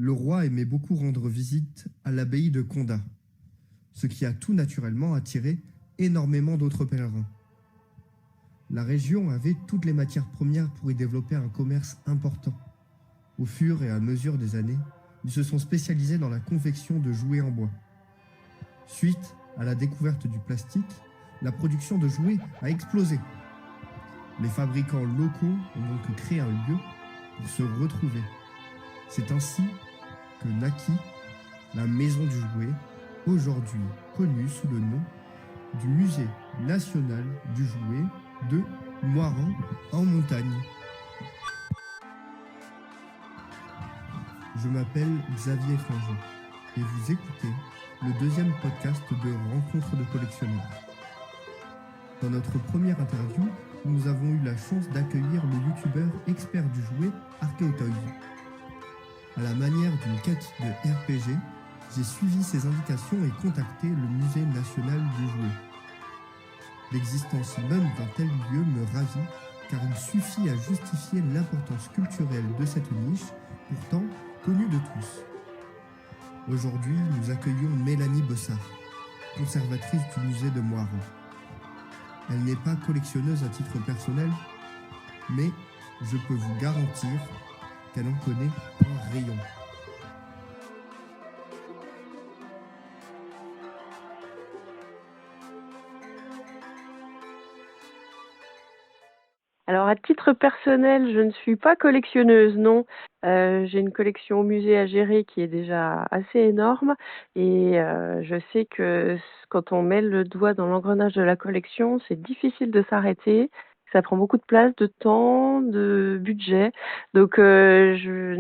Le roi aimait beaucoup rendre visite à l'abbaye de Condat, ce qui a tout naturellement attiré énormément d'autres pèlerins. La région avait toutes les matières premières pour y développer un commerce important. Au fur et à mesure des années, ils se sont spécialisés dans la confection de jouets en bois. Suite à la découverte du plastique, la production de jouets a explosé. Les fabricants locaux ont donc créé un lieu pour se retrouver. C'est ainsi que naquit la Maison du Jouet, aujourd'hui connue sous le nom du Musée national du jouet de Moiran en Montagne. Je m'appelle Xavier Fringé et vous écoutez le deuxième podcast de Rencontres de collectionneurs. Dans notre première interview, nous avons eu la chance d'accueillir le youtubeur expert du jouet Arkeotoys. À la manière d'une quête de RPG, j'ai suivi ses indications et contacté le Musée national du jouet. L'existence même d'un tel lieu me ravit car il suffit à justifier l'importance culturelle de cette niche, pourtant connue de tous. Aujourd'hui, nous accueillons Mélanie Bossard, conservatrice du musée de Moiran. Elle n'est pas collectionneuse à titre personnel, mais je peux vous garantir qu'elle en connaît un rayon. Alors à titre personnel, je ne suis pas collectionneuse, non. J'ai une collection au musée à gérer qui est déjà assez énorme et je sais que quand on met le doigt dans l'engrenage de la collection, c'est difficile de s'arrêter. Ça prend beaucoup de place, de temps, de budget. Donc je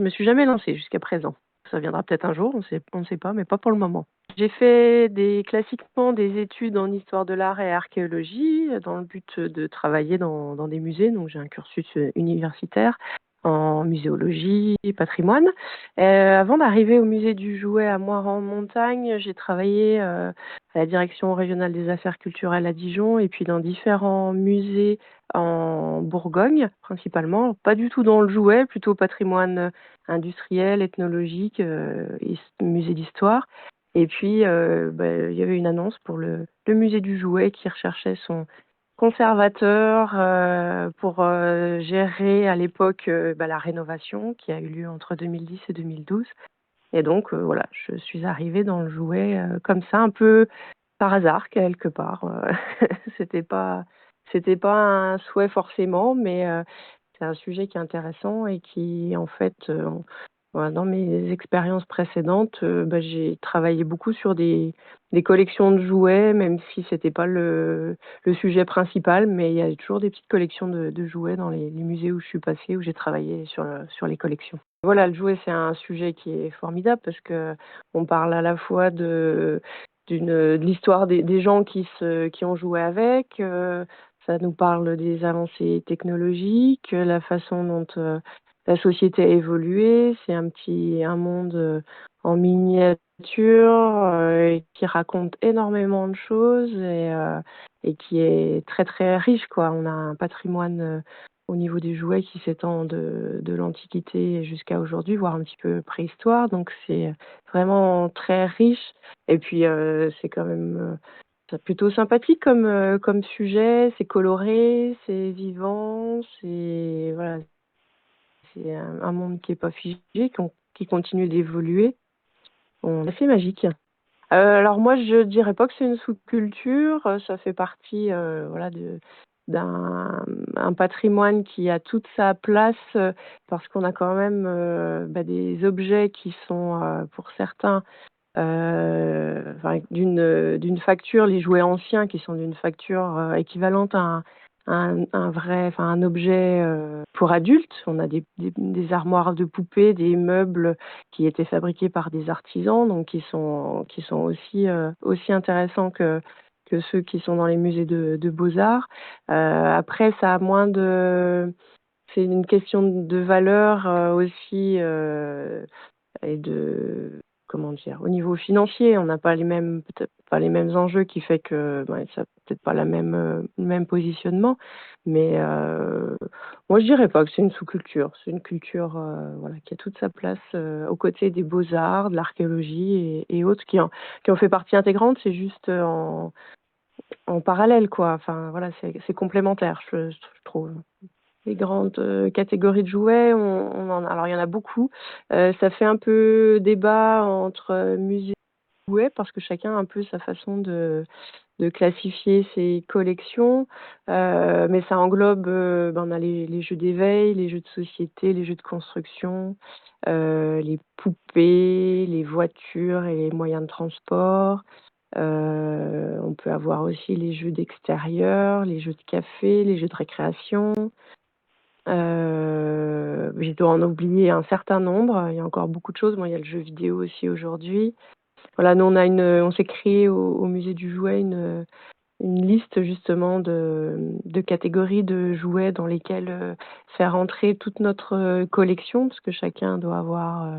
me suis jamais lancée jusqu'à présent. Ça viendra peut-être un jour, on ne sait pas, mais pas pour le moment. J'ai fait classiquement des études en histoire de l'art et archéologie dans le but de travailler dans des musées. Donc j'ai un cursus universitaire en muséologie et patrimoine. Avant d'arriver au musée du jouet à Moiran-en-Montagne, j'ai travaillé à la direction régionale des affaires culturelles à Dijon et puis dans différents musées en Bourgogne principalement. Pas du tout dans le jouet, plutôt patrimoine industriel, ethnologique, musée d'histoire. Et puis, il y avait une annonce pour le musée du jouet qui recherchait son conservateur pour gérer à l'époque la rénovation qui a eu lieu entre 2010 et 2012. Et donc, voilà, je suis arrivée dans le jouet comme ça, un peu par hasard, quelque part. C'était pas, c'était pas un souhait forcément, mais c'est un sujet qui est intéressant et qui, en fait, voilà, dans mes expériences précédentes, j'ai travaillé beaucoup sur des collections de jouets, même si c'était pas le sujet principal, mais il y a toujours des petites collections de jouets dans les musées où je suis passée, où j'ai travaillé sur les collections. Voilà, le jouet, c'est un sujet qui est formidable parce que on parle à la fois de l'histoire des gens qui ont joué avec, ça nous parle des avancées technologiques, la façon dont la société a évolué. C'est un monde en miniature qui raconte énormément de choses et qui est très très riche, quoi. On a un patrimoine au niveau des jouets qui s'étend de l'Antiquité jusqu'à aujourd'hui, voire un petit peu préhistoire. Donc c'est vraiment très riche. Et puis c'est quand même c'est plutôt sympathique comme sujet. C'est coloré, c'est vivant, voilà, c'est un monde qui est pas figé, qui continue d'évoluer. C'est assez magique. Alors moi, je dirais pas que c'est une sous-culture, ça fait partie voilà, d'un un patrimoine qui a toute sa place parce qu'on a quand même des objets qui sont pour certains d'une facture, les jouets anciens qui sont d'une facture équivalente à un objet pour adultes. On a des armoires de poupées, des meubles qui étaient fabriqués par des artisans, donc qui sont aussi intéressants que ceux qui sont dans les musées de beaux-arts. Après, ça a moins de... C'est une question de valeur aussi et de comment dire? Au niveau financier, on n'a pas les mêmes peut-être pas les mêmes enjeux qui fait que, ça a peut-être pas le même positionnement. Mais, moi je dirais pas que c'est une sous-culture. C'est une culture, voilà, qui a toute sa place, aux côtés des beaux-arts, de l'archéologie et autres qui ont fait partie intégrante. C'est juste, en parallèle, quoi. Enfin, voilà, c'est complémentaire, je trouve. Les grandes, catégories de jouets, on en a alors il y en a beaucoup. Ça fait un peu débat entre, musées et jouets parce que chacun a un peu sa façon de classifier ses collections. Mais ça englobe, on a les jeux d'éveil, les jeux de société, les jeux de construction, les poupées, les voitures et les moyens de transport. On peut avoir aussi les jeux d'extérieur, les jeux de café, les jeux de récréation. Je dois en oublier un certain nombre. Il y a encore beaucoup de choses. Bon, il y a le jeu vidéo aussi aujourd'hui. Voilà, nous on s'est créé au musée du jouet une liste justement de catégories de jouets dans lesquelles, faire entrer toute notre, collection, parce que chacun doit avoir,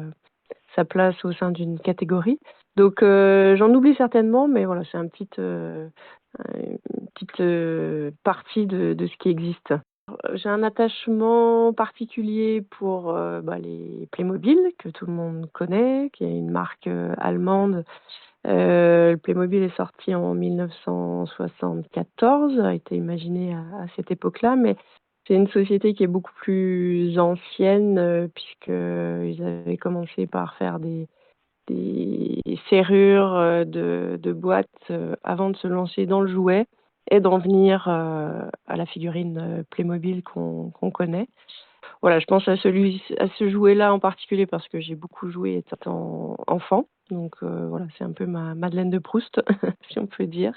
sa place au sein d'une catégorie. Donc, j'en oublie certainement, mais voilà, c'est une petite, partie de ce qui existe. J'ai un attachement particulier pour, les Playmobil, que tout le monde connaît, qui est une marque, allemande. Le Playmobil est sorti en 1974, a été imaginé à cette époque-là, mais c'est une société qui est beaucoup plus ancienne, puisqu'ils avaient commencé par faire des serrures, de boîtes, avant de se lancer dans le jouet et d'en venir, à la figurine, Playmobil qu'on connaît. Voilà, je pense à ce jouet-là en particulier parce que j'ai beaucoup joué étant enfant. Donc, voilà, c'est un peu ma Madeleine de Proust, si on peut dire.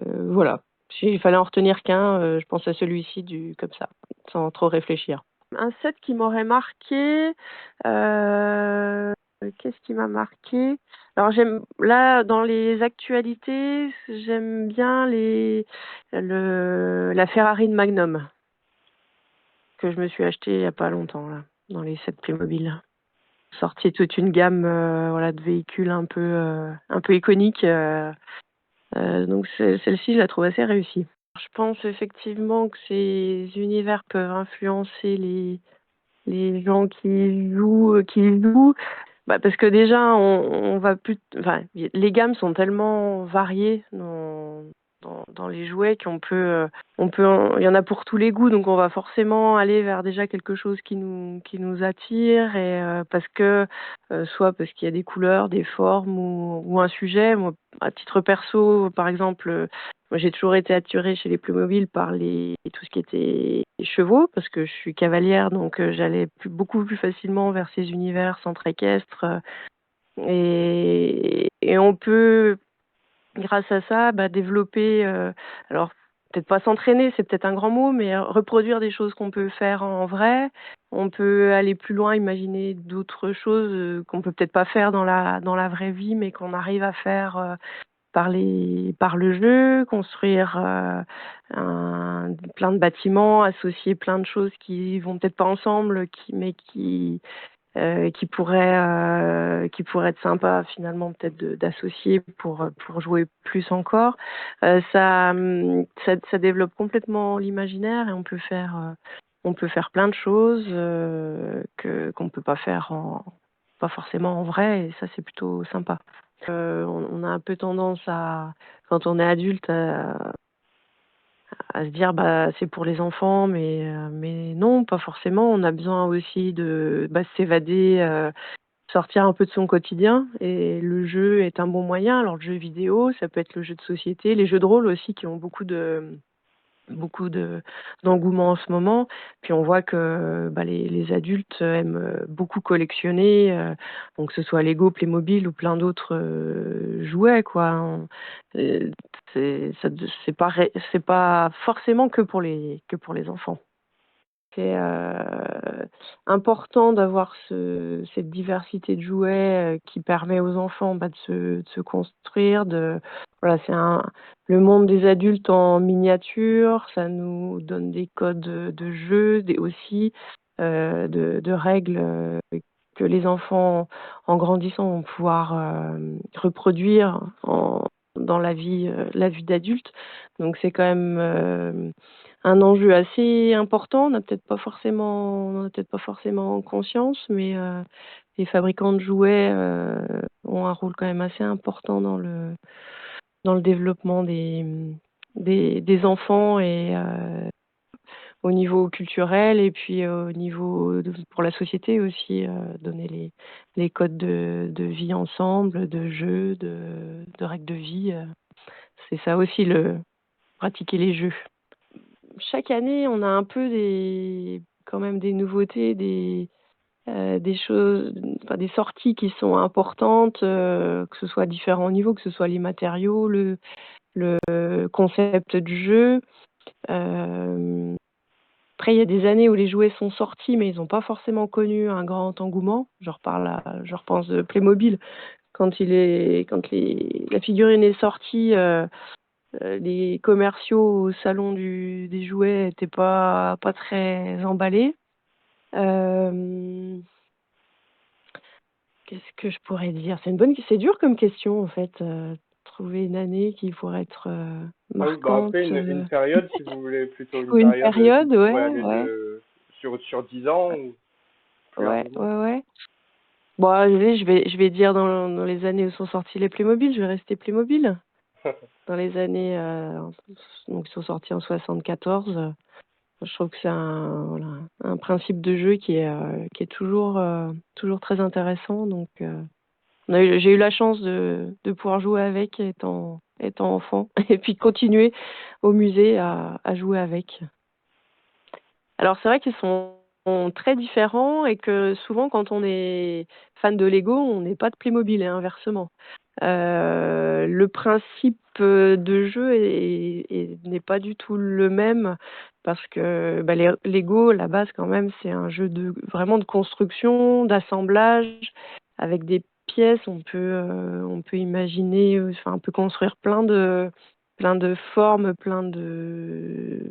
Voilà, s'il fallait en retenir qu'un, je pense à celui-ci comme ça, sans trop réfléchir. Un set qui m'aurait marqué, qu'est-ce qui m'a marqué? Alors là, dans les actualités, j'aime bien la Ferrari de Magnum que je me suis achetée il y a pas longtemps là, dans les sets Playmobil. Sorti toute une gamme, voilà, de véhicules un peu iconiques. Donc celle-ci, je la trouve assez réussie. Je pense effectivement que ces univers peuvent influencer les gens qui jouent. Parce que déjà, on va plus, enfin, les gammes sont tellement variées dans les jouets il y en a pour tous les goûts, donc on va forcément aller vers déjà quelque chose qui nous attire et parce que soit parce qu'il y a des couleurs, des formes ou un sujet. Moi, à titre perso, par exemple, moi j'ai toujours été attirée chez les Playmobil par tout ce qui était chevaux parce que je suis cavalière, donc j'allais beaucoup plus facilement vers ces univers centres équestres et on peut grâce à ça, développer, alors peut-être pas s'entraîner, c'est peut-être un grand mot, mais reproduire des choses qu'on peut faire en vrai. On peut aller plus loin, imaginer d'autres choses, qu'on peut peut-être pas faire dans la vraie vie, mais qu'on arrive à faire, par le jeu, construire, plein de bâtiments, associer plein de choses qui vont peut-être pas ensemble, qui pourrait être sympa finalement peut-être d'associer pour jouer plus encore. Ça développe complètement l'imaginaire et on peut faire plein de choses qu'on peut pas faire pas forcément en vrai et ça c'est plutôt sympa. On a un peu tendance quand on est adulte à se dire c'est pour les enfants, mais non, pas forcément. On a besoin aussi de s'évader, sortir un peu de son quotidien et le jeu est un bon moyen. Alors le jeu vidéo, ça peut être le jeu de société, les jeux de rôle aussi qui ont beaucoup d'engouement en ce moment. Puis on voit que les adultes aiment beaucoup collectionner, donc que ce soit Lego, Playmobil ou plein d'autres jouets quoi. Euh, c'est pas forcément que pour les enfants. C'est important d'avoir cette diversité de jouets qui permet aux enfants de se construire. Voilà, le monde des adultes en miniature, ça nous donne des codes de jeu, aussi de règles que les enfants en grandissant, vont pouvoir reproduire dans la vie d'adulte. Donc c'est quand même un enjeu assez important. On n'a peut-être pas forcément conscience, mais les fabricants de jouets ont un rôle quand même assez important dans le développement des enfants et au niveau culturel et puis pour la société aussi, donner les codes de vie ensemble, de jeu, de règles de vie. C'est ça aussi, pratiquer les jeux. Chaque année, on a un peu quand même des nouveautés, des choses, enfin, des sorties qui sont importantes, que ce soit à différents niveaux, que ce soit les matériaux, le concept du jeu. Après, il y a des années où les jouets sont sortis, mais ils n'ont pas forcément connu un grand engouement. Je repense de Playmobil. Quand la figurine est sortie, les commerciaux au salon des jouets n'étaient pas très emballés. Qu'est-ce que je pourrais dire? C'est dur comme question, en fait, trouver une année qui pourrait être Ah oui, bah marquante. après, une période, si vous voulez, plutôt une Ou une période qui période, pourrait ouais, aller ouais, sur 10 ans ou plus ouais, largement. ouais, ouais. Bon, allez, je vais dire dans les années où sont sortis les Playmobil, je vais rester Playmobil. Dans les années, donc ils sont sortis en 74. Je trouve que c'est voilà, un principe de jeu qui est toujours très intéressant. Donc, j'ai eu la chance de pouvoir jouer avec étant enfant et puis continuer au musée à jouer avec. Alors c'est vrai qu'ils sont très différents et que souvent quand on est fan de Lego, on n'est pas de Playmobil et inversement. Le principe de jeu n'est pas du tout le même parce que les Lego, la base quand même, c'est un jeu vraiment de construction, d'assemblage avec des pièces. On peut imaginer, enfin, on peut construire plein de formes, plein de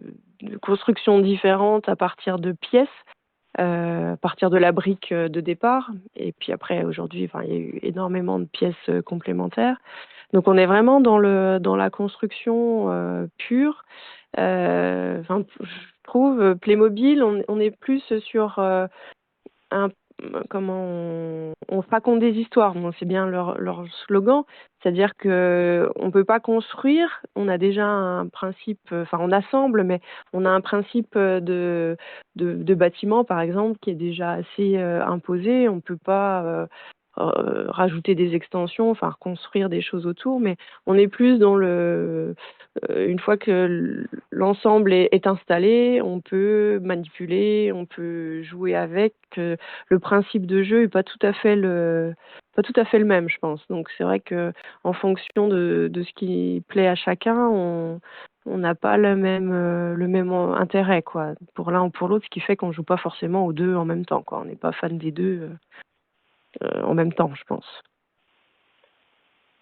constructions différentes à partir de pièces, à partir de la brique de départ. Et puis après, aujourd'hui, enfin, il y a eu énormément de pièces complémentaires. Donc on est vraiment dans la construction pure. Je trouve Playmobil, on est plus sur un comment on se raconte des histoires. Bon, c'est bien leur slogan, c'est-à-dire que on peut pas construire, on a déjà un principe, enfin on assemble, mais on a un principe de bâtiment par exemple qui est déjà assez imposé. On peut pas rajouter des extensions, enfin reconstruire des choses autour, mais on est plus dans une fois que l'ensemble est installé, on peut manipuler, on peut jouer avec. Le principe de jeu est pas tout à fait le même, je pense. Donc c'est vrai que en fonction de ce qui plaît à chacun, on n'a pas le même intérêt, quoi, pour l'un ou pour l'autre, ce qui fait qu'on joue pas forcément aux deux en même temps, quoi. On n'est pas fan des deux en même temps, je pense.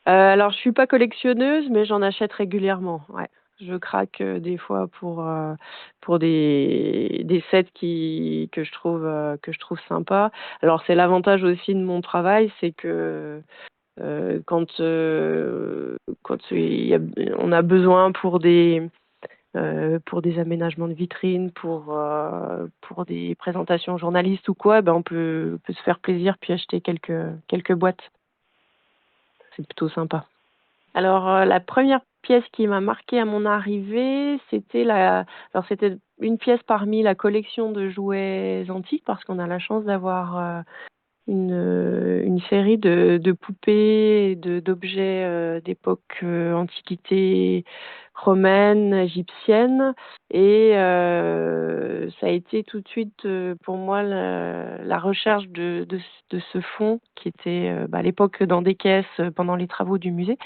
Alors, je suis pas collectionneuse, mais j'en achète régulièrement. Ouais, je craque des fois pour des sets que je trouve sympas. Alors, c'est l'avantage aussi de mon travail, c'est que quand on a besoin pour des aménagements de vitrines, pour des présentations journalistes ou quoi, ben on peut se faire plaisir puis acheter quelques boîtes. C'est plutôt sympa. Alors, la première pièce qui m'a marquée à mon arrivée, c'était une pièce parmi la collection de jouets antiques parce qu'on a la chance d'avoir une série de poupées, d'objets d'époque antiquité romaine, égyptienne. Et ça a été tout de suite pour moi la recherche de ce fonds qui était à l'époque dans des caisses pendant les travaux du musée.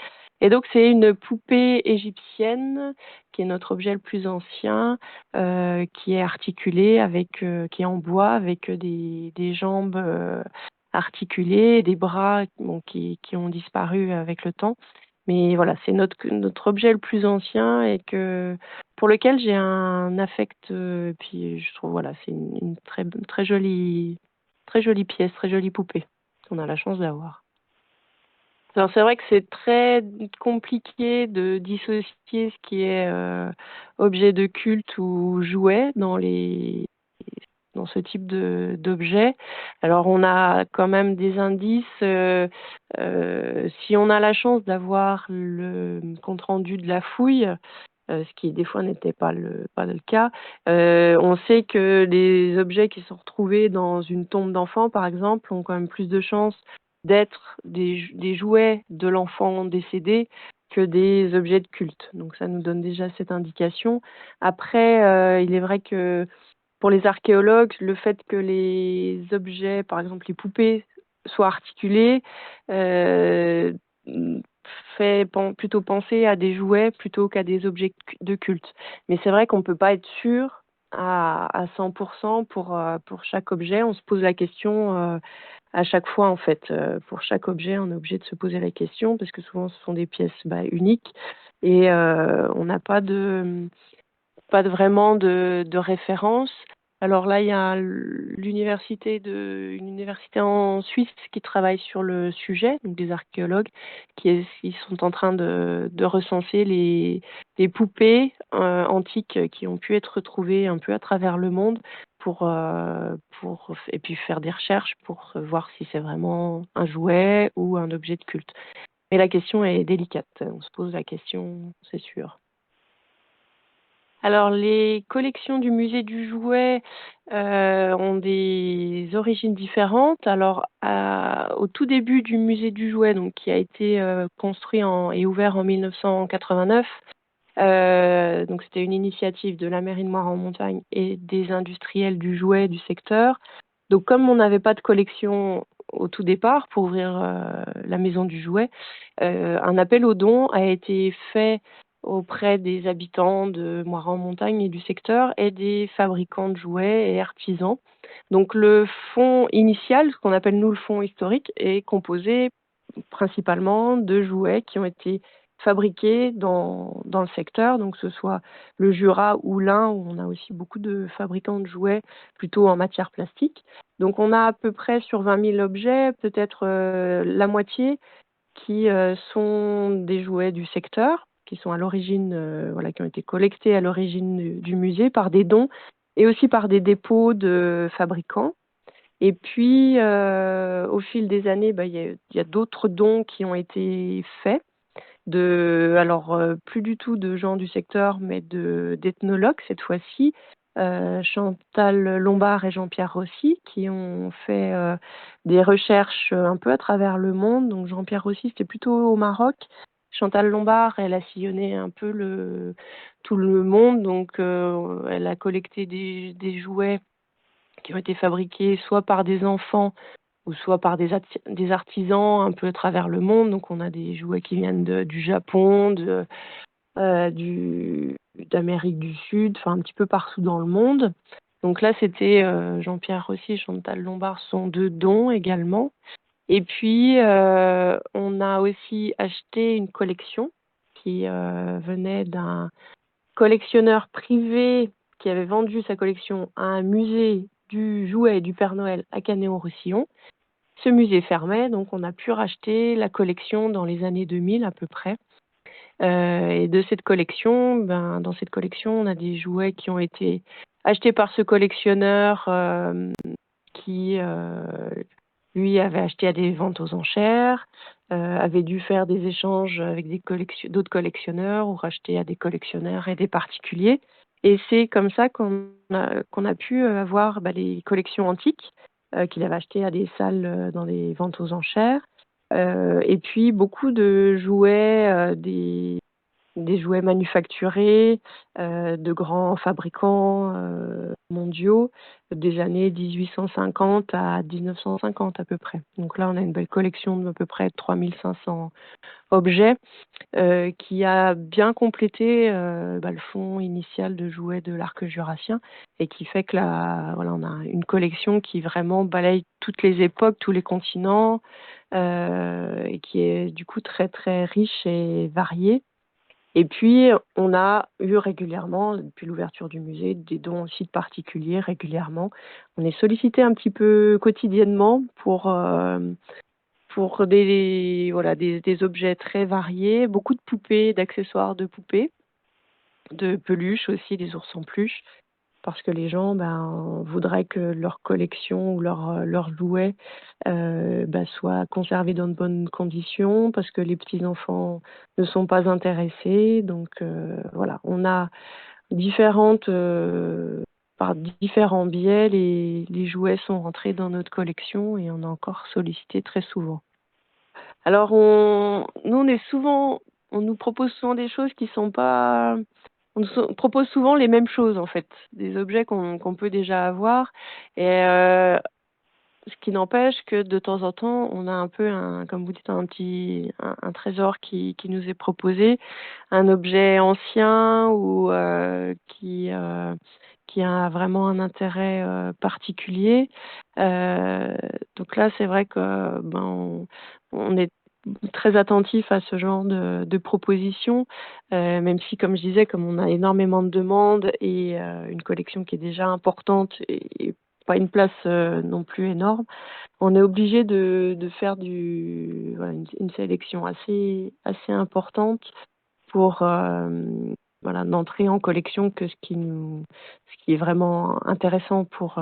Et donc c'est une poupée égyptienne qui est notre objet le plus ancien, qui est articulée qui est en bois avec des jambes articulés, des bras qui ont disparu avec le temps. Mais voilà, c'est notre objet le plus ancien et pour lequel j'ai un affect. Puis je trouve voilà, c'est une très très jolie pièce, très jolie poupée. qu'on a la chance d'avoir. Alors c'est vrai que c'est très compliqué de dissocier ce qui est objet de culte ou jouet dans ce type d'objet. Alors on a quand même des indices. Si on a la chance d'avoir le compte rendu de la fouille, ce qui des fois n'était pas le cas, on sait que les objets qui sont retrouvés dans une tombe d'enfant, par exemple, ont quand même plus de chances d'être des jouets de l'enfant décédé que des objets de culte. Donc ça nous donne déjà cette indication. Après, il est vrai que pour les archéologues, le fait que les objets, par exemple les poupées, soient articulés, fait plutôt penser à des jouets plutôt qu'à des objets de culte. Mais c'est vrai qu'on ne peut pas être sûr à 100% pour chaque objet. On se pose la question à chaque fois, en fait. Pour chaque objet, on est obligé de se poser la question parce que souvent, ce sont des pièces uniques et on n'a pas vraiment de référence. Alors là, il y a une université en Suisse qui travaille sur le sujet, donc des archéologues qui sont en train de recenser les poupées antiques qui ont pu être retrouvées un peu à travers le monde et puis faire des recherches pour voir si c'est vraiment un jouet ou un objet de culte. Mais la question est délicate. On se pose la question, c'est sûr. Alors, les collections du musée du jouet ont des origines différentes. Alors, au tout début du musée du jouet, donc, qui a été construit et ouvert en 1989, donc c'était une initiative de la mairie de Moire-en-Montagne et des industriels du jouet du secteur. Donc, comme on n'avait pas de collection au tout départ pour ouvrir la maison du jouet, un appel aux dons a été fait auprès des habitants de Moire-en-Montagne et du secteur et des fabricants de jouets et artisans. Donc le fonds initial, ce qu'on appelle nous le fonds historique, est composé principalement de jouets qui ont été fabriqués dans le secteur, donc que ce soit le Jura ou l'Ain, où on a aussi beaucoup de fabricants de jouets plutôt en matière plastique. Donc on a à peu près sur 20 000 objets, peut-être la moitié qui sont des jouets du secteur, qui sont à l'origine, qui ont été collectés à l'origine du musée par des dons et aussi par des dépôts de fabricants. Et puis, au fil des années, il y a d'autres dons qui ont été faits, plus du tout de gens du secteur, mais d'ethnologues cette fois-ci, Chantal Lombard et Jean-Pierre Rossi, qui ont fait des recherches un peu à travers le monde. Donc Jean-Pierre Rossi, c'était plutôt au Maroc. Chantal Lombard, elle a sillonné un peu tout le monde, donc elle a collecté des jouets qui ont été fabriqués soit par des enfants ou soit par des artisans un peu à travers le monde. Donc on a des jouets qui viennent du Japon, d'Amérique du Sud, enfin un petit peu partout dans le monde. Donc là, c'était Jean-Pierre Rossi et Chantal Lombard sont deux dons également. Et puis, on a aussi acheté une collection qui venait d'un collectionneur privé qui avait vendu sa collection à un musée du jouet du Père Noël à Canet-en-Roussillon. Ce musée fermait, donc on a pu racheter la collection dans les années 2000 à peu près. Et de cette collection, dans cette collection, on a des jouets qui ont été achetés par ce collectionneur qui, lui, avait acheté à des ventes aux enchères, avait dû faire des échanges avec d'autres collectionneurs ou racheter à des collectionneurs et des particuliers. Et c'est comme ça qu'on a pu avoir les collections antiques qu'il avait achetées à des salles dans des ventes aux enchères. Et puis beaucoup de jouets, des jouets manufacturés de grands fabricants mondiaux des années 1850 à 1950 à peu près. Donc là, on a une belle collection d'à peu près 3500 objets qui a bien complété le fonds initial de jouets de l'arc jurassien et qui fait que on a une collection qui vraiment balaye toutes les époques, tous les continents et qui est du coup très très riche et variée. Et puis, on a eu régulièrement, depuis l'ouverture du musée, des dons aussi de particuliers régulièrement. On est sollicité un petit peu quotidiennement pour des objets très variés, beaucoup de poupées, d'accessoires de poupées, de peluches aussi, des ours en peluche, parce que les gens voudraient que leur collection ou leurs jouets soient conservés dans de bonnes conditions, parce que les petits-enfants ne sont pas intéressés. Donc voilà, on a par différents biais, les jouets sont rentrés dans notre collection et on a encore sollicité très souvent. Alors on nous propose souvent des choses qui sont pas. Propose souvent les mêmes choses en fait, des objets qu'on peut déjà avoir. Et ce qui n'empêche que de temps en temps, on a un peu comme vous dites, un trésor qui nous est proposé, un objet ancien ou qui a vraiment un intérêt particulier. Donc là, c'est vrai que on est très attentif à ce genre de propositions, même si, comme je disais, comme on a énormément de demandes et une collection qui est déjà importante et pas une place non plus énorme, on est obligé de faire une sélection assez importante pour n'entrer en collection que ce qui est vraiment intéressant pour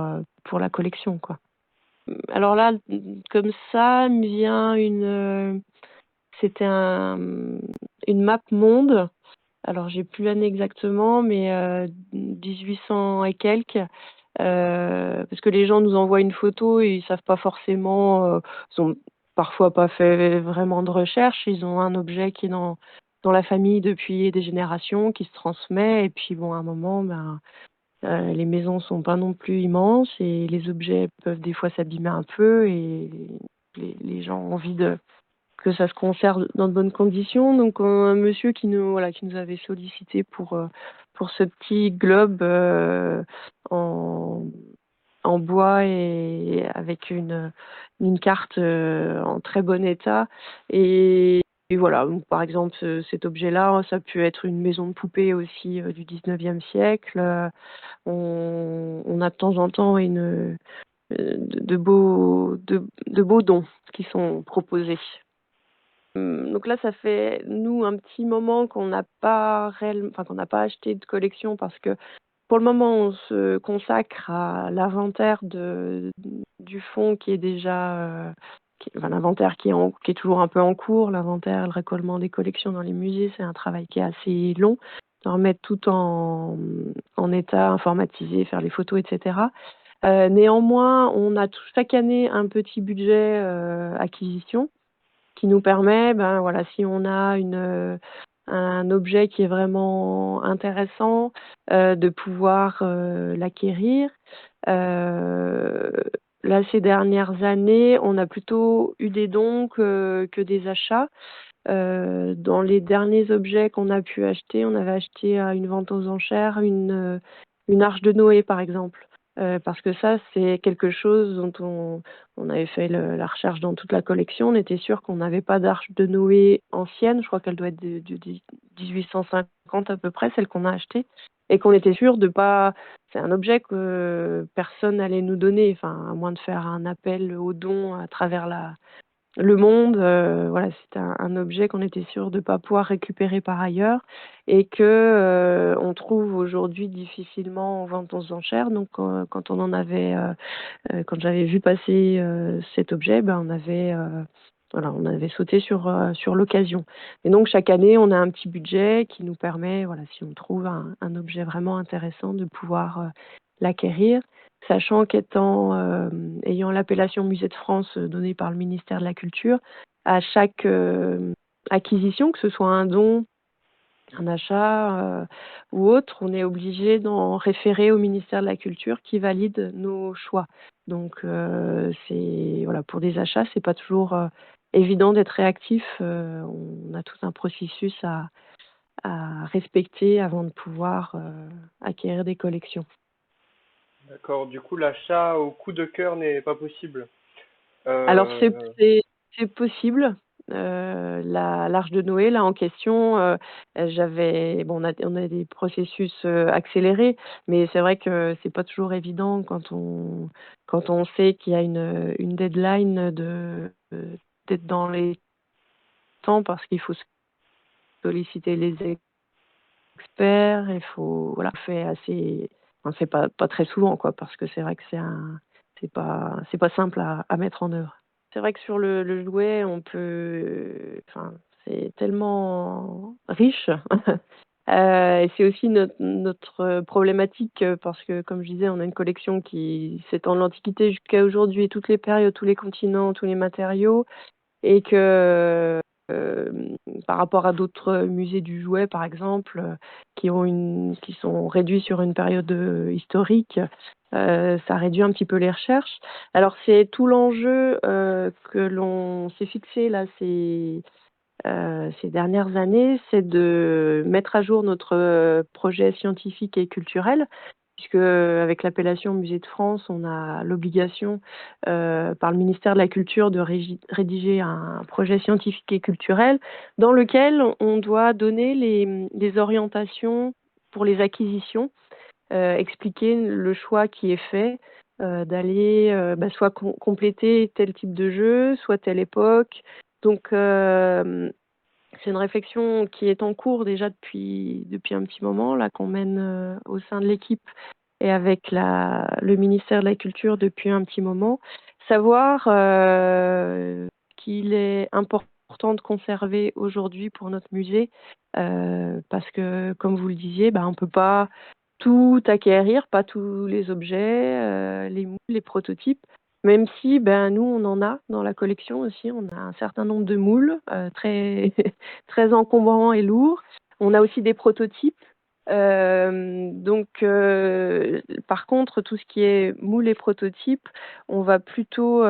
la collection, quoi. Alors là, comme ça, me vient c'était une map monde. Alors, j'ai plus l'année exactement, mais 1800 et quelques. Parce que les gens nous envoient une photo et ils savent pas forcément, ils ont parfois pas fait vraiment de recherche. Ils ont un objet qui est dans la famille depuis des générations, qui se transmet. Et puis bon, à un moment, les maisons sont pas non plus immenses et les objets peuvent des fois s'abîmer un peu et les gens ont envie que ça se conserve dans de bonnes conditions. Donc un monsieur qui nous avait sollicité pour ce petit globe en bois et avec une carte en très bon état. Et voilà, donc, par exemple, cet objet-là, ça peut être une maison de poupée aussi du 19e siècle. On a de temps en temps de beaux dons qui sont proposés. Donc là, ça fait, nous, un petit moment qu'on n'a pas acheté de collection parce que pour le moment, on se consacre à l'inventaire du fonds qui est déjà, l'inventaire qui est toujours un peu en cours. L'inventaire, le récollement des collections dans les musées, c'est un travail qui est assez long. De remettre tout en état, informatisé, faire les photos, etc. Néanmoins, on a chaque année un petit budget acquisition qui nous permet, si on a un objet qui est vraiment intéressant, de pouvoir l'acquérir. Là, ces dernières années, on a plutôt eu des dons que des achats. Dans les derniers objets qu'on a pu acheter, on avait acheté à une vente aux enchères une arche de Noé, par exemple. Parce que ça, c'est quelque chose dont on avait fait la recherche dans toute la collection. On était sûr qu'on n'avait pas d'arche de Noé ancienne. Je crois qu'elle doit être de 1850 à peu près, celle qu'on a achetée. Et qu'on était sûr de pas. C'est un objet que personne n'allait nous donner, enfin, à moins de faire un appel aux dons à travers le monde. C'était un objet qu'on était sûr de ne pas pouvoir récupérer par ailleurs et que on trouve aujourd'hui difficilement en vente aux enchères. Donc quand quand j'avais vu passer cet objet, on avait sauté sur l'occasion. Et donc chaque année, on a un petit budget qui nous permet, si on trouve un objet vraiment intéressant, de pouvoir l'acquérir, sachant ayant l'appellation Musée de France donnée par le ministère de la Culture, à chaque acquisition, que ce soit un don, un achat ou autre, on est obligé d'en référer au ministère de la Culture qui valide nos choix. Donc pour des achats, c'est pas toujours évident d'être réactif. On a tout un processus à respecter avant de pouvoir acquérir des collections. D'accord. Du coup, l'achat au coup de cœur n'est pas possible. Alors c'est possible. l'Arche de Noé, là, en question, on a des processus accélérés, mais c'est vrai que c'est pas toujours évident quand on sait qu'il y a une deadline d'être dans les temps parce qu'il faut solliciter les experts, il faut, voilà, c'est pas très souvent, quoi, parce que c'est vrai que c'est pas simple à mettre en œuvre. C'est vrai que sur le jouet, c'est tellement riche. Et c'est aussi notre problématique parce que, comme je disais, on a une collection qui s'étend de l'Antiquité jusqu'à aujourd'hui, toutes les périodes, tous les continents, tous les matériaux, et que par rapport à d'autres musées du jouet, par exemple, qui sont réduits sur une période historique, ça réduit un petit peu les recherches. Alors c'est tout l'enjeu que l'on s'est fixé là ces dernières années, c'est de mettre à jour notre projet scientifique et culturel, puisque avec l'appellation Musée de France, on a l'obligation par le ministère de la Culture de rédiger un projet scientifique et culturel dans lequel on doit donner les orientations pour les acquisitions, expliquer le choix qui est fait d'aller soit compléter tel type de jeu, soit telle époque. Donc, c'est une réflexion qui est en cours déjà depuis un petit moment, là, qu'on mène au sein de l'équipe et avec le ministère de la Culture depuis un petit moment. Savoir qu'il est important de conserver aujourd'hui pour notre musée, parce que, comme vous le disiez, on ne peut pas tout acquérir, pas tous les objets, les moules, les prototypes. Même si, nous, on en a dans la collection aussi, on a un certain nombre de moules très, très encombrants et lourds. On a aussi des prototypes. Par contre, tout ce qui est moules et prototypes, on va plutôt,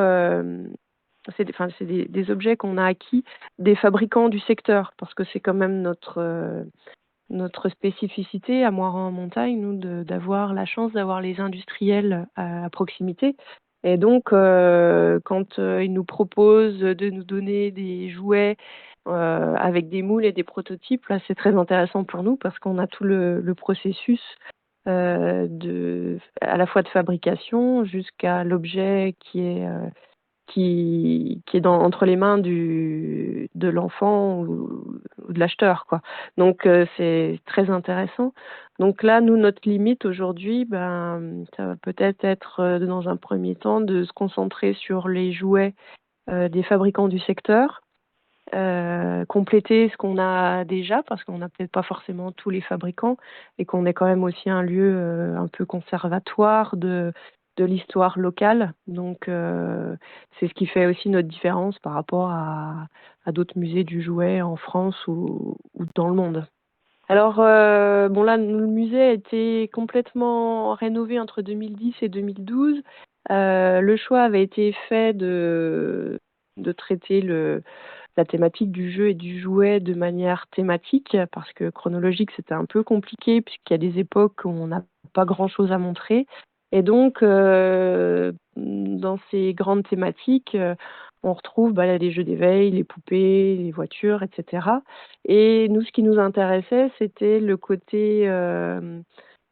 c'est des objets qu'on a acquis des fabricants du secteur, parce que c'est quand même notre spécificité à Moirans-en-Montagne, nous, d'avoir la chance d'avoir les industriels à proximité. Et donc, quand ils nous proposent de nous donner des jouets avec des moules et des prototypes, là, c'est très intéressant pour nous parce qu'on a tout le processus à la fois de fabrication jusqu'à l'objet qui est entre les mains de l'enfant ou de l'acheteur, quoi. Donc c'est très intéressant. Donc là, nous, notre limite aujourd'hui, ça va peut-être être dans un premier temps de se concentrer sur les jouets des fabricants du secteur, compléter ce qu'on a déjà parce qu'on n'a peut-être pas forcément tous les fabricants et qu'on est quand même aussi un lieu un peu conservatoire de l'histoire locale. Donc c'est ce qui fait aussi notre différence par rapport à d'autres musées du jouet en France ou dans le monde. Alors là, le musée a été complètement rénové entre 2010 et 2012. Le choix avait été fait de traiter la thématique du jeu et du jouet de manière thématique, parce que chronologique, c'était un peu compliqué, puisqu'il y a des époques où on n'a pas grand-chose à montrer. Et donc, dans ces grandes thématiques, on retrouve les jeux d'éveil, les poupées, les voitures, etc. Et nous, ce qui nous intéressait, c'était le côté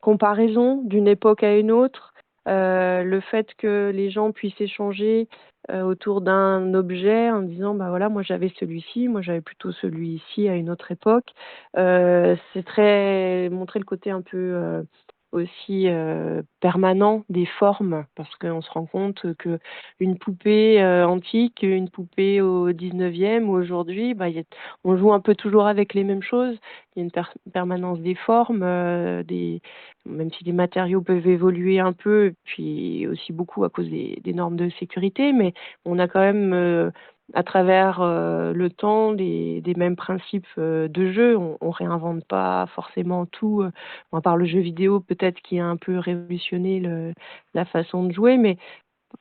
comparaison d'une époque à une autre, le fait que les gens puissent échanger autour d'un objet en disant voilà, moi j'avais celui-ci, moi j'avais plutôt celui-ci à une autre époque. C'est très montrer le côté un peu aussi permanent des formes, parce qu'on se rend compte que une poupée antique, une poupée au 19e ou aujourd'hui, on joue un peu toujours avec les mêmes choses. Il y a une permanence des formes, même si les matériaux peuvent évoluer un peu, puis aussi beaucoup à cause des normes de sécurité, mais on a quand même, à travers le temps, des mêmes principes de jeu. On réinvente pas forcément tout, à part le jeu vidéo peut-être qui a un peu révolutionné la façon de jouer, mais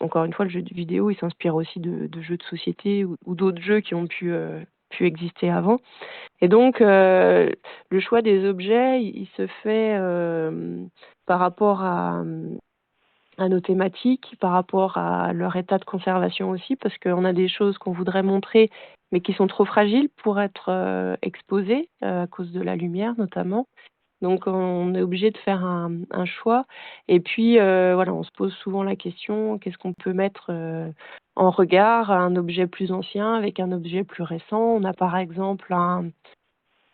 encore une fois, le jeu vidéo, il s'inspire aussi de jeux de société ou d'autres jeux qui ont pu exister avant. Et donc, le choix des objets, il se fait par rapport à nos thématiques, par rapport à leur état de conservation aussi, parce qu'on a des choses qu'on voudrait montrer, mais qui sont trop fragiles pour être exposés à cause de la lumière notamment. Donc on est obligé de faire un choix. Et puis voilà, on se pose souvent la question, qu'est-ce qu'on peut mettre en regard un objet plus ancien avec un objet plus récent? On a par exemple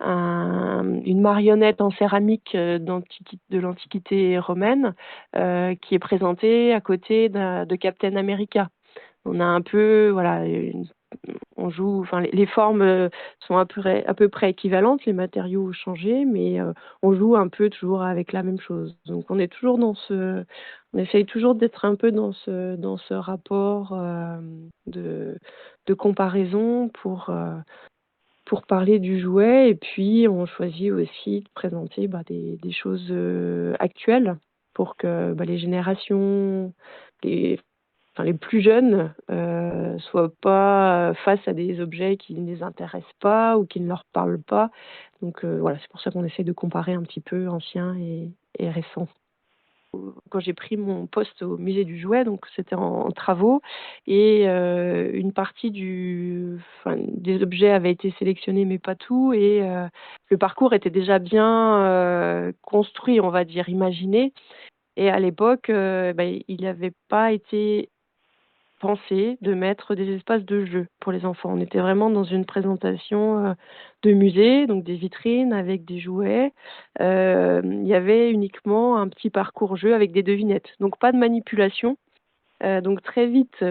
une marionnette en céramique de l'Antiquité romaine qui est présentée à côté de Captain America. On a un peu, voilà, on joue, enfin les formes sont à peu près équivalentes, les matériaux ont changé, mais on joue un peu toujours avec la même chose. Donc on est toujours on essaye toujours d'être un peu dans ce rapport de comparaison pour parler du jouet, et puis on choisit aussi de présenter des choses actuelles pour que les générations, les plus jeunes soient pas face à des objets qui ne les intéressent pas ou qui ne leur parlent pas. Donc voilà, c'est pour ça qu'on essaie de comparer un petit peu ancien et récent. Quand j'ai pris mon poste au musée du jouet, donc c'était en travaux, et une partie des objets avait été sélectionnés, mais pas tout, et le parcours était déjà bien construit, on va dire, imaginé. Et à l'époque, il n'avait pas été pensé de mettre des espaces de jeu pour les enfants. On était vraiment dans une présentation de musée, donc des vitrines avec des jouets. Il y avait uniquement un petit parcours jeu avec des devinettes, donc pas de manipulation. Donc très vite,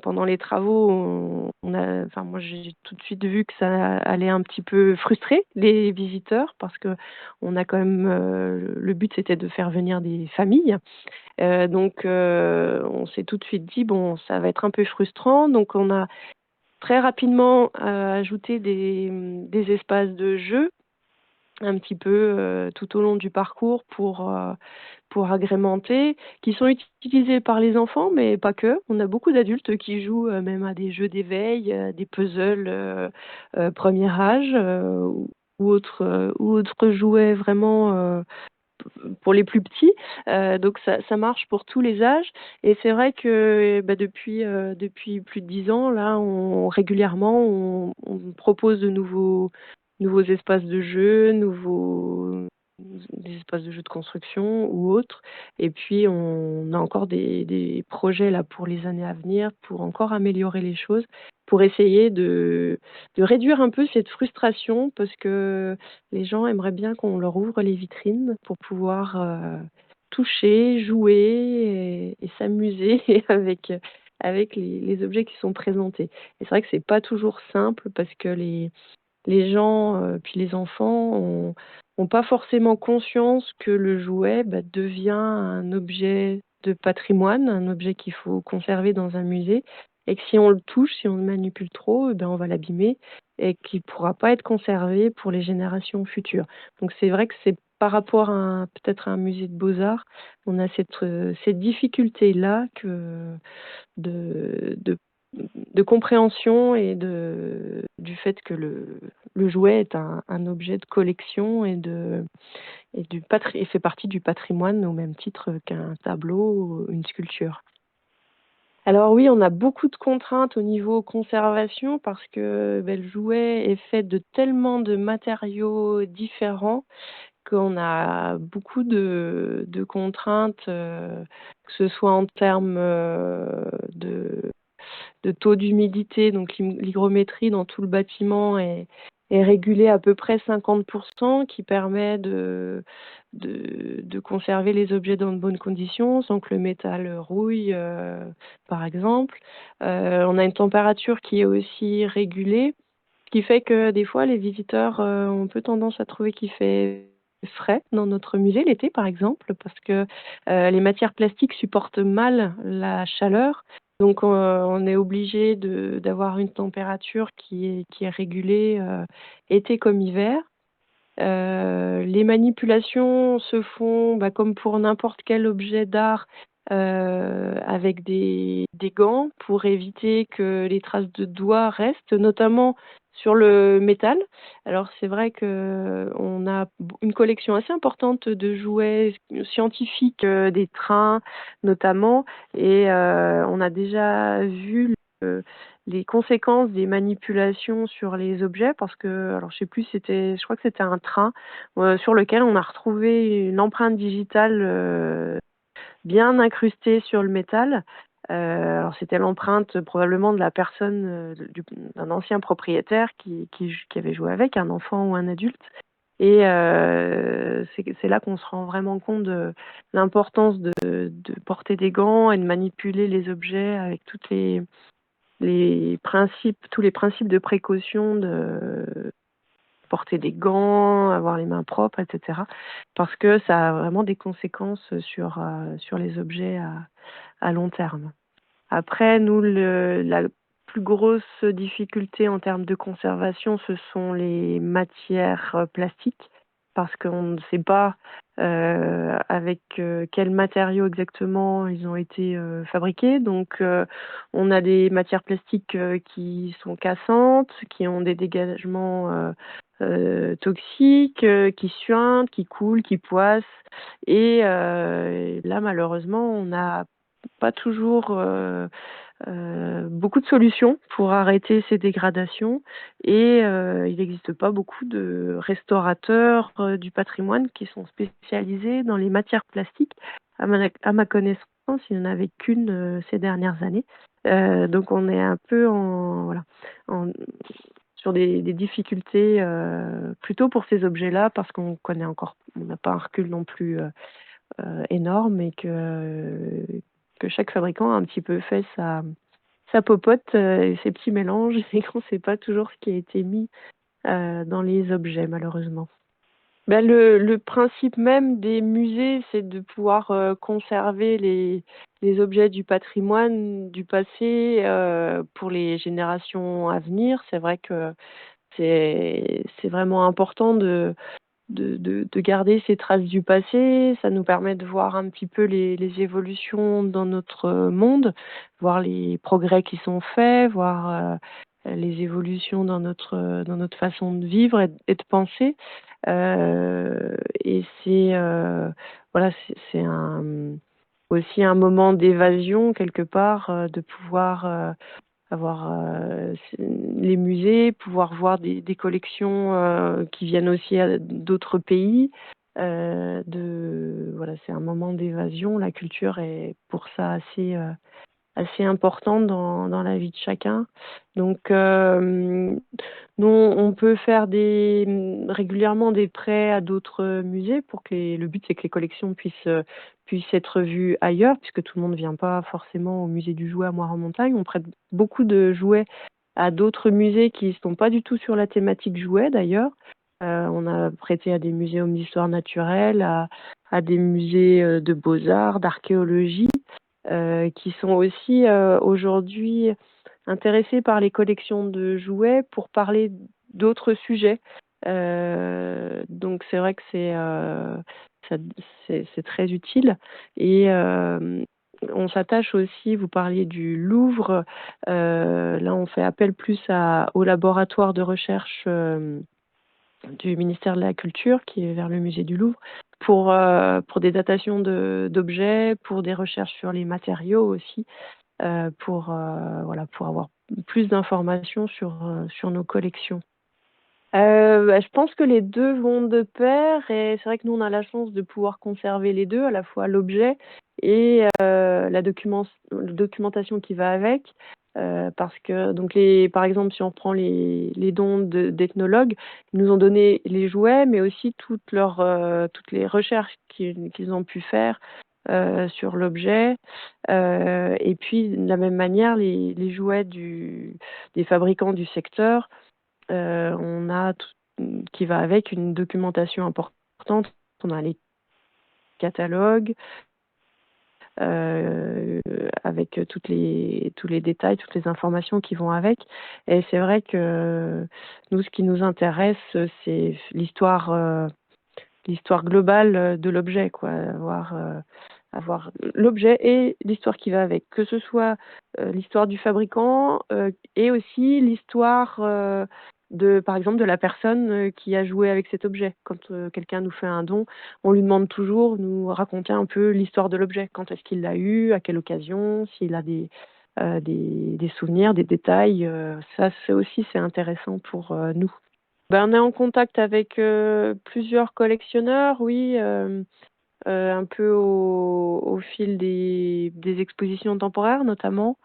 pendant les travaux, moi j'ai tout de suite vu que ça allait un petit peu frustrer les visiteurs parce que on a quand même le but c'était de faire venir des familles. Donc on s'est tout de suite dit bon, ça va être un peu frustrant. Donc on a très rapidement ajouté des espaces de jeu un petit peu tout au long du parcours pour agrémenter, qui sont utilisés par les enfants, mais pas que. On a beaucoup d'adultes qui jouent même à des jeux d'éveil, des puzzles premier âge ou autres jouets vraiment pour les plus petits. Donc ça marche pour tous les âges. Et c'est vrai que depuis plus de 10 ans, là, régulièrement, on propose de nouveaux espaces de jeu, des espaces de jeu de construction ou autres. Et puis, on a encore des projets là pour les années à venir pour encore améliorer les choses, pour essayer de réduire un peu cette frustration parce que les gens aimeraient bien qu'on leur ouvre les vitrines pour pouvoir toucher, jouer et s'amuser avec les objets qui sont présentés. Et c'est vrai que c'est pas toujours simple parce que les gens, puis les enfants ont pas forcément conscience que le jouet devient un objet de patrimoine, un objet qu'il faut conserver dans un musée, et que si on le touche, si on le manipule trop, on va l'abîmer et qu'il ne pourra pas être conservé pour les générations futures. Donc c'est vrai que c'est par rapport à peut-être à un musée de beaux-arts, on a cette difficulté-là de, de, de compréhension et du fait que le jouet est un objet de collection et fait partie du patrimoine au même titre qu'un tableau ou une sculpture. Alors oui, on a beaucoup de contraintes au niveau conservation parce que le jouet est fait de tellement de matériaux différents qu'on a beaucoup de contraintes, que ce soit en termes de taux d'humidité, donc l'hygrométrie dans tout le bâtiment est régulée à peu près 50%, qui permet de conserver les objets dans de bonnes conditions sans que le métal rouille, par exemple. On a une température qui est aussi régulée, ce qui fait que des fois les visiteurs ont un peu tendance à trouver qu'il fait frais dans notre musée l'été par exemple parce que les matières plastiques supportent mal la chaleur, donc on est obligé d'avoir une température qui est régulée été comme hiver. Les manipulations se font comme pour n'importe quel objet d'art avec des gants pour éviter que les traces de doigts restent, notamment sur le métal. Alors c'est vrai que on a une collection assez importante de jouets scientifiques, des trains notamment, et on a déjà vu les conséquences des manipulations sur les objets parce que, alors je sais plus, je crois que c'était un train sur lequel on a retrouvé une empreinte digitale bien incrustée sur le métal. Alors c'était l'empreinte probablement de la personne, d'un ancien propriétaire qui avait joué avec, un enfant ou un adulte. Et c'est là qu'on se rend vraiment compte de l'importance de porter des gants et de manipuler les objets avec tous les principes de précaution, de porter des gants, avoir les mains propres, etc. Parce que ça a vraiment des conséquences sur les objets à long terme. Après, nous, la plus grosse difficulté en termes de conservation, ce sont les matières plastiques, parce qu'on ne sait pas avec quels matériaux exactement ils ont été fabriqués. Donc, on a des matières plastiques qui sont cassantes, qui ont des dégagements toxiques, qui suintent, qui coulent, qui poissent. Et là, malheureusement, on n'a pas toujours beaucoup de solutions pour arrêter ces dégradations et il n'existe pas beaucoup de restaurateurs du patrimoine qui sont spécialisés dans les matières plastiques. À ma connaissance, il n'y en avait qu'une ces dernières années. Donc on est un peu sur des difficultés plutôt pour ces objets-là parce qu'on n'a pas un recul non plus énorme et que chaque fabricant a un petit peu fait sa popote et ses petits mélanges et qu'on ne sait pas toujours ce qui a été mis dans les objets, malheureusement. Ben, le principe même des musées, c'est de pouvoir conserver les objets du patrimoine du passé pour les générations à venir. C'est vrai que c'est vraiment important de garder ces traces du passé. Ça nous permet de voir un petit peu les évolutions dans notre monde, voir les progrès qui sont faits, voir les évolutions dans notre façon de vivre et de penser. Et voilà, c'est aussi un moment d'évasion quelque part, de pouvoir avoir les musées, pouvoir voir des collections qui viennent aussi d'autres pays. Voilà, c'est un moment d'évasion. La culture est pour ça assez importante dans la vie de chacun. Donc, nous, on peut faire régulièrement des prêts à d'autres musées pour que le but, c'est que les collections puissent être vues ailleurs, puisque tout le monde ne vient pas forcément au musée du jouet à Moire-en-Montagne. On prête beaucoup de jouets à d'autres musées qui ne sont pas du tout sur la thématique jouets, d'ailleurs. On a prêté à des muséums d'histoire naturelle, à des musées de beaux-arts, d'archéologie, qui sont aussi aujourd'hui intéressés par les collections de jouets pour parler d'autres sujets. Donc c'est vrai que c'est très utile. Et on s'attache aussi, vous parliez du Louvre, là on fait appel plus au laboratoire de recherche du ministère de la Culture qui est vers le musée du Louvre pour des datations d'objets, pour des recherches sur les matériaux aussi, pour avoir plus d'informations sur nos collections. Je pense que les deux vont de pair et c'est vrai que nous on a la chance de pouvoir conserver les deux, à la fois l'objet et la documentation qui va avec. Parce que donc par exemple si on prend les dons d'ethnologues, ils nous ont donné les jouets mais aussi toutes les recherches qu'ils ont pu faire sur l'objet. Et puis de la même manière les jouets des fabricants du secteur, on a qui va avec une documentation importante. On a les catalogues avec tous les détails, toutes les informations qui vont avec. Et c'est vrai que nous, ce qui nous intéresse, c'est l'histoire globale de l'objet, quoi. Avoir l'objet et l'histoire qui va avec, que ce soit l'histoire du fabricant et aussi l'histoire par exemple, de la personne qui a joué avec cet objet. Quand quelqu'un nous fait un don, on lui demande toujours de nous raconter un peu l'histoire de l'objet. Quand est-ce qu'il l'a eu, à quelle occasion, s'il a des souvenirs, des détails. Ça, c'est intéressant pour nous. On est en contact avec plusieurs collectionneurs, oui, un peu au fil des expositions temporaires notamment,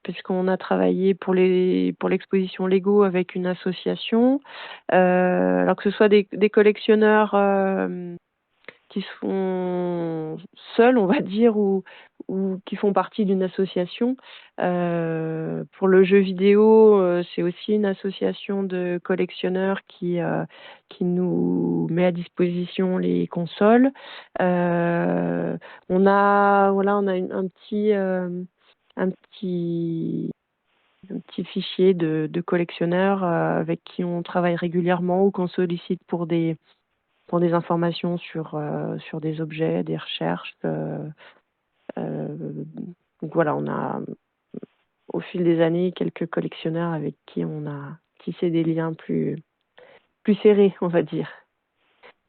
puisqu'on a travaillé pour l'exposition Lego avec une association. Alors que ce soit des collectionneurs qui sont seuls, on va dire, ou qui font partie d'une association. Pour le jeu vidéo, c'est aussi une association de collectionneurs qui nous met à disposition les consoles. On a un petit fichier de collectionneurs avec qui on travaille régulièrement ou qu'on sollicite pour des informations sur des objets, des recherches. Donc voilà, on a au fil des années quelques collectionneurs avec qui on a tissé des liens plus serrés, on va dire.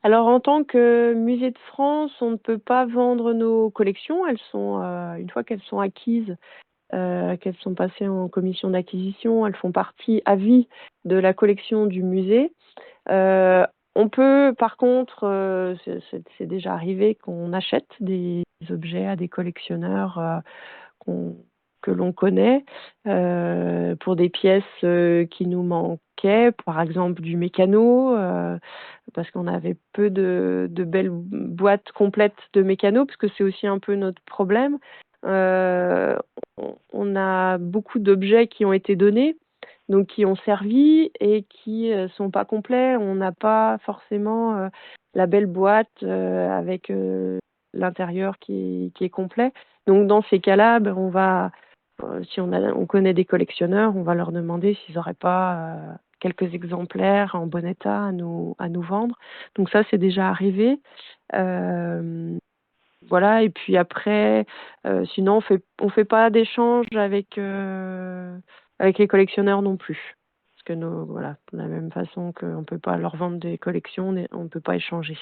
Alors en tant que musée de France, on ne peut pas vendre nos collections. Elles sont, une fois qu'elles sont acquises, qu'elles sont passées en commission d'acquisition, elles font partie à vie de la collection du musée. On peut, par contre, c'est déjà arrivé qu'on achète des objets à des collectionneurs que l'on connaît pour des pièces qui nous manquaient, par exemple du mécano, parce qu'on avait peu de belles boîtes complètes de mécano, parce que c'est aussi un peu notre problème. On a beaucoup d'objets qui ont été donnés, donc qui ont servi et qui sont pas complets. On n'a pas forcément la belle boîte avec l'intérieur qui est complet. Donc dans ces cas-là, on va, si on connaît des collectionneurs, on va leur demander s'ils n'auraient pas quelques exemplaires en bon état à nous vendre. Donc ça, c'est déjà arrivé. Voilà, et puis après, sinon on fait pas d'échange avec les collectionneurs non plus. Parce que voilà, de la même façon qu'on peut pas leur vendre des collections, on ne peut pas échanger.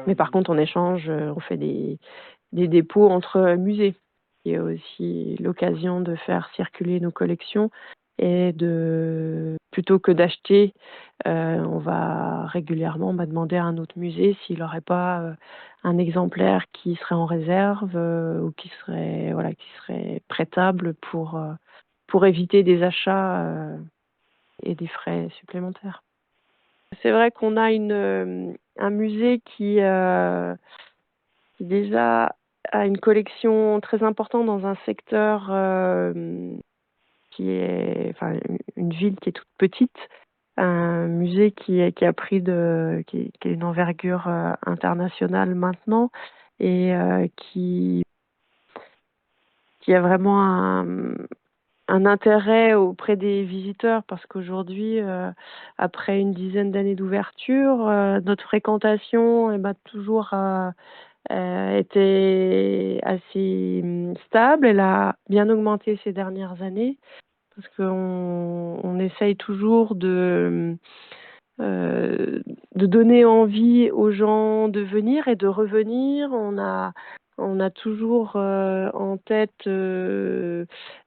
Mais par contre, on échange, on fait des dépôts entre musées. Il y a aussi l'occasion de faire circuler nos collections et plutôt que d'acheter, on va régulièrement demander à un autre musée s'il n'aurait pas un exemplaire qui serait en réserve ou qui serait prêtable pour éviter des achats et des frais supplémentaires. C'est vrai qu'on a un musée qui déjà a une collection très importante dans un secteur qui est, enfin, une ville qui est toute petite, un musée qui a pris qui a une envergure internationale maintenant et qui a vraiment un intérêt auprès des visiteurs parce qu'aujourd'hui, après une dizaine d'années d'ouverture, notre fréquentation toujours était assez stable. Elle a bien augmenté ces dernières années parce qu'on essaye toujours de donner envie aux gens de venir et de revenir. On a toujours en tête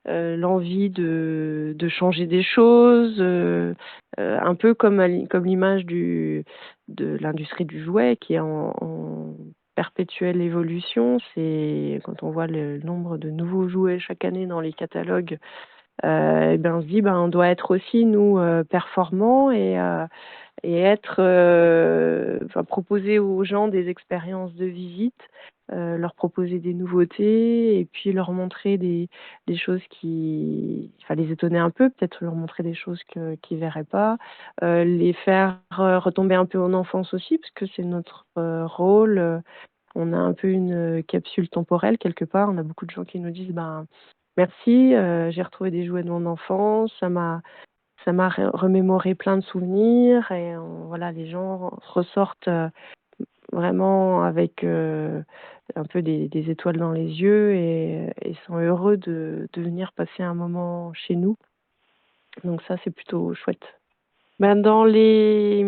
l'envie de changer des choses, un peu comme l'image de l'industrie du jouet qui est en perpétuelle évolution. C'est quand on voit le nombre de nouveaux jouets chaque année dans les catalogues, on se dit on doit être aussi nous performants et être proposer aux gens des expériences de visite, leur proposer des nouveautés et puis leur montrer des choses les étonner un peu, peut-être leur montrer des choses qu'ils verraient pas, les faire retomber un peu en enfance aussi parce que c'est notre rôle. On a un peu une capsule temporelle quelque part. On a beaucoup de gens qui nous disent merci, j'ai retrouvé des jouets de mon enfance, ça m'a remémoré plein de souvenirs et voilà, les gens ressortent vraiment avec un peu des étoiles dans les yeux et sont heureux de venir passer un moment chez nous. Donc ça, c'est plutôt chouette. Dans les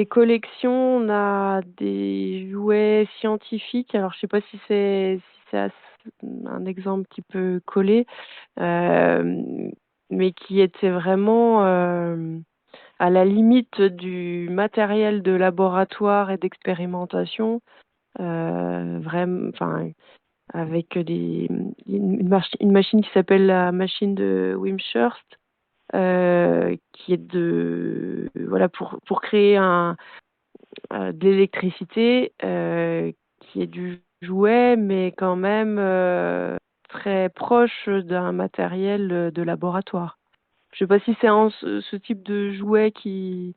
collections, on a des jouets scientifiques. Alors, je sais pas si c'est un exemple qui peut coller, mais qui était vraiment à la limite du matériel de laboratoire et d'expérimentation, enfin, avec une machine qui s'appelle la machine de Wimshurst, qui est voilà, pour créer de l'électricité, qui est du jouet, mais quand même très proche d'un matériel de laboratoire. Je sais pas si c'est ce type de jouet qui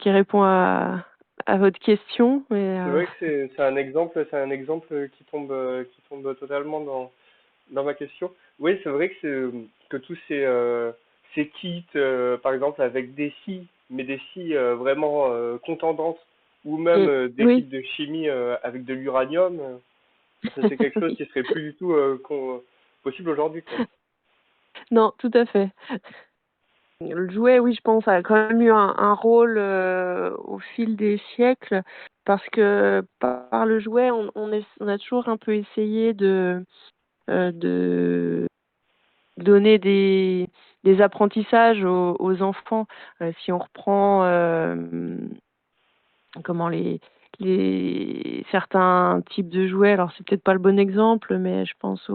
répond à votre question, mais C'est vrai que c'est un exemple qui tombe totalement dans ma question. Oui, c'est vrai que que tous ces kits, par exemple avec des scies, mais des scies vraiment contendantes, ou même des kits oui, de chimie avec de l'uranium, ça c'est quelque chose qui serait plus du tout possible aujourd'hui, quoi. non, tout à fait. Le jouet, oui, je pense, a quand même eu un rôle au fil des siècles, parce que par le jouet, on a toujours un peu essayé de donner des apprentissages aux enfants. Si on reprend comment certains types de jouets, alors c'est peut-être pas le bon exemple, mais je pense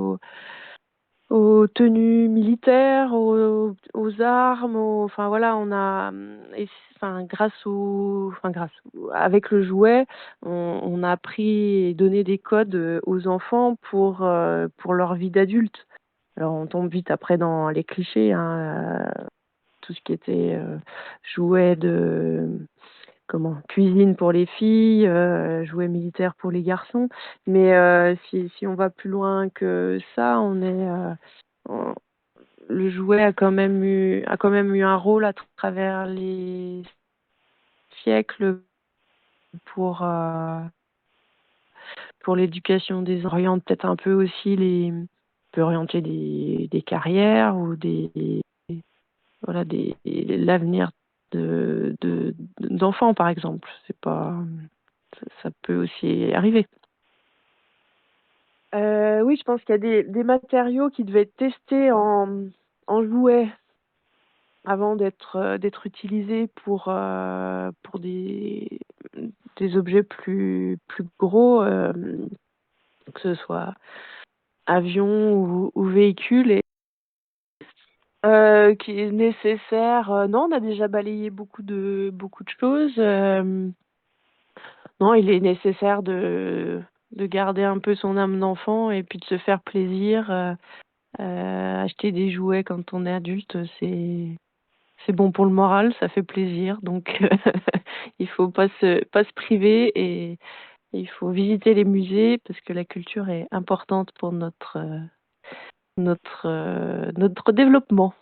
aux tenues militaires, aux armes, enfin voilà, on a, enfin avec le jouet, on a appris et donné des codes aux enfants pour leur vie d'adulte. Alors on tombe vite après dans les clichés, hein, tout ce qui était jouets de cuisine pour les filles, jouets militaires pour les garçons. Mais si on va plus loin que ça, on- le jouet a quand même eu un rôle à travers les siècles pour euh, pour l'éducation des oriente peut-être un peu aussi peut orienter des carrières ou voilà l'avenir d'enfants par exemple. C'est pas Ça peut aussi arriver. Oui, je pense qu'il y a des matériaux qui devaient être testés en jouets avant d'être utilisés pour des objets plus gros, que ce soit avion ou véhicule, et qui est nécessaire. Non, on a déjà balayé beaucoup de choses. Non, il est nécessaire de garder un peu son âme d'enfant et puis de se faire plaisir. Acheter des jouets quand on est adulte, c'est bon pour le moral, ça fait plaisir. Donc il faut pas se priver, et il faut visiter les musées parce que la culture est importante pour notre développement.